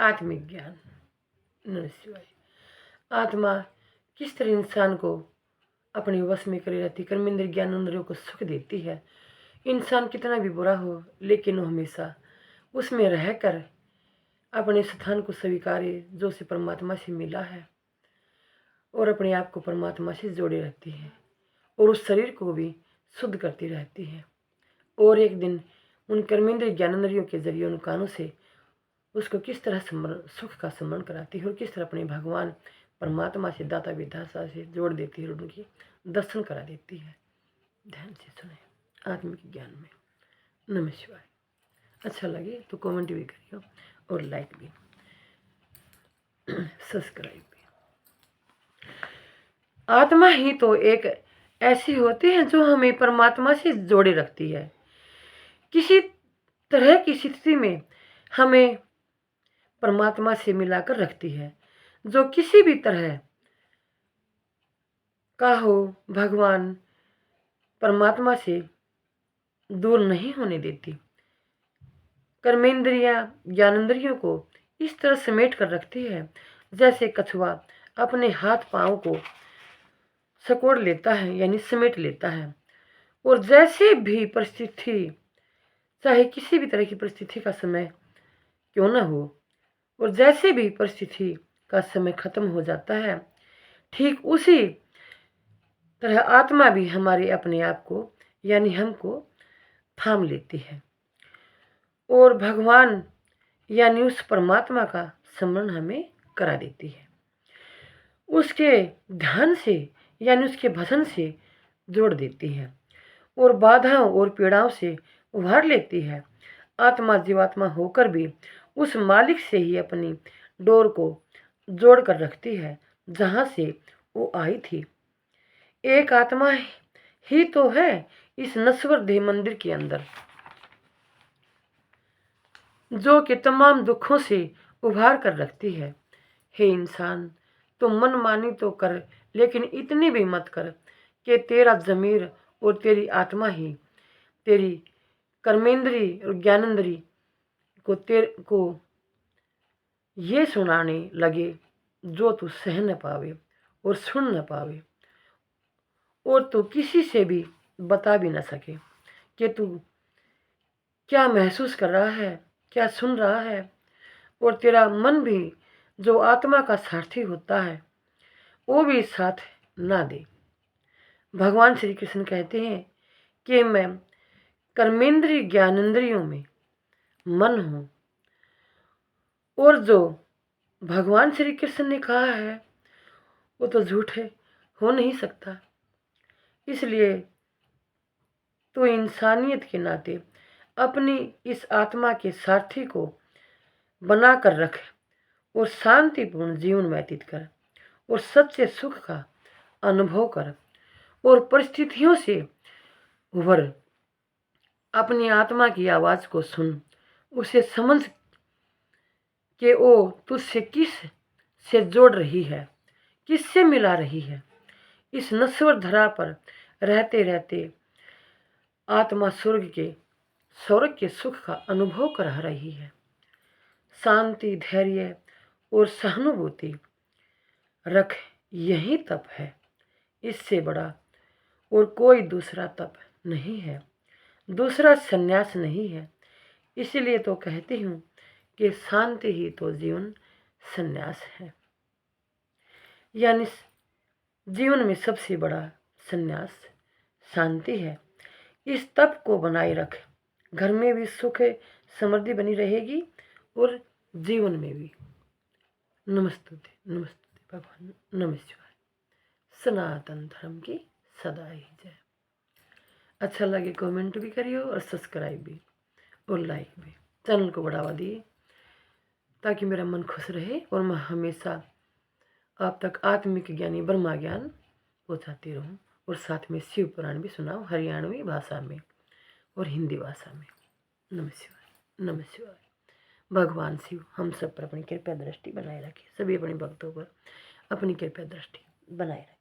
आत्मिक ज्ञान। नमः शिवाय। आत्मा किस तरह इंसान को अपने वश में करे रहती, कर्मेंद्र ज्ञानेंद्रियों को सुख देती है। इंसान कितना भी बुरा हो लेकिन वो हमेशा उसमें रहकर अपने स्थान को स्वीकारे जो उसे परमात्मा से मिला है और अपने आप को परमात्मा से जोड़े रहती है और उस शरीर को भी शुद्ध करती रहती है। और एक दिन उन कर्मेंद्र ज्ञानेंद्रियों के जरिए उन कानों से उसको किस तरह सुख का स्मरण कराती है और किस तरह अपने भगवान परमात्मा से दाता विधाता से जोड़ देती है और उनकी दर्शन करा देती है। ध्यान से सुने आत्मिक ज्ञान में। नमः शिवाय। अच्छा लगे तो कमेंट भी करियो और लाइक भी, सब्सक्राइब भी। आत्मा ही तो एक ऐसी होती है जो हमें परमात्मा से जोड़े रखती है। किसी तरह की स्थिति में हमें परमात्मा से मिलाकर रखती है, जो किसी भी तरह का हो भगवान परमात्मा से दूर नहीं होने देती। कर्मेंद्रियां ज्ञानेंद्रियों को इस तरह समेट कर रखती है जैसे कछुआ अपने हाथ पांव को सकोड़ लेता है यानी समेट लेता है। और जैसे भी परिस्थिति, चाहे किसी भी तरह की परिस्थिति का समय क्यों न हो, और जैसे भी परिस्थिति का समय खत्म हो जाता है, ठीक उसी तरह आत्मा भी हमारे अपने आप को यानी हमको थाम लेती है और भगवान यानी उस परमात्मा का स्मरण हमें करा देती है। उसके ध्यान से यानी उसके भजन से जोड़ देती है और बाधाओं और पीड़ाओं से उभार लेती है। आत्मा जीवात्मा होकर भी उस मालिक से ही अपनी डोर को जोड़ कर रखती है जहाँ से वो आई थी। एक आत्मा ही तो है इस नश्वर देह मंदिर के अंदर, जो कि तमाम दुखों से उभार कर रखती है। हे इंसान, तुम मन मानी तो कर, लेकिन इतनी भी मत कर कि तेरा ज़मीर और तेरी आत्मा ही तेरी कर्मेंद्री और ज्ञानेंद्री को ये सुनाने लगे जो तू सह न पावे और सुन न पावे और तू किसी से भी बता भी न सके कि तू क्या महसूस कर रहा है, क्या सुन रहा है। और तेरा मन भी जो आत्मा का सारथी होता है वो भी साथ ना दे। भगवान श्री कृष्ण कहते हैं कि मैं कर्मेंद्रिय ज्ञानेंद्रियों में मन हूँ, और जो भगवान श्री कृष्ण ने कहा है वो तो झूठ है, हो नहीं सकता। इसलिए तो इंसानियत के नाते अपनी इस आत्मा के सारथी को बना कर रख और शांतिपूर्ण जीवन व्यतीत कर और सच्चे सुख का अनुभव कर और परिस्थितियों से उभर। अपनी आत्मा की आवाज़ को सुन, उसे समझ कि वो तुझसे किस से जोड़ रही है, किससे मिला रही है। इस नश्वर धरा पर रहते रहते आत्मा स्वर्ग के सुख का अनुभव कर रही है। शांति, धैर्य और सहानुभूति रख, यही तप है। इससे बड़ा और कोई दूसरा तप नहीं है, दूसरा संन्यास नहीं है। इसलिए तो कहती हूँ कि शांति ही तो जीवन संन्यास है, यानी जीवन में सबसे बड़ा संन्यास शांति है। इस तप को बनाए रख, घर में भी सुख समृद्धि बनी रहेगी और जीवन में भी। नमस्ते नमस्ते भगवान। नमः शिवाय। सनातन धर्म की सदा ही जय। अच्छा लगे कमेंट भी करियो और सब्सक्राइब भी और लाइक भी। चैनल को बढ़ावा दिए ताकि मेरा मन खुश रहे और मैं हमेशा आप तक आत्मिक ज्ञानी ब्रह्मा ज्ञान पहुँचाती रहूँ और साथ में शिव पुराण भी सुनाऊँ हरियाणवी भाषा में और हिंदी भाषा में। नमः शिवाय। नमः शिवाय। भगवान शिव हम सब पर अपनी कृपया दृष्टि बनाए रखे, सभी अपने भक्तों पर अपनी कृपया दृष्टि बनाए रखे।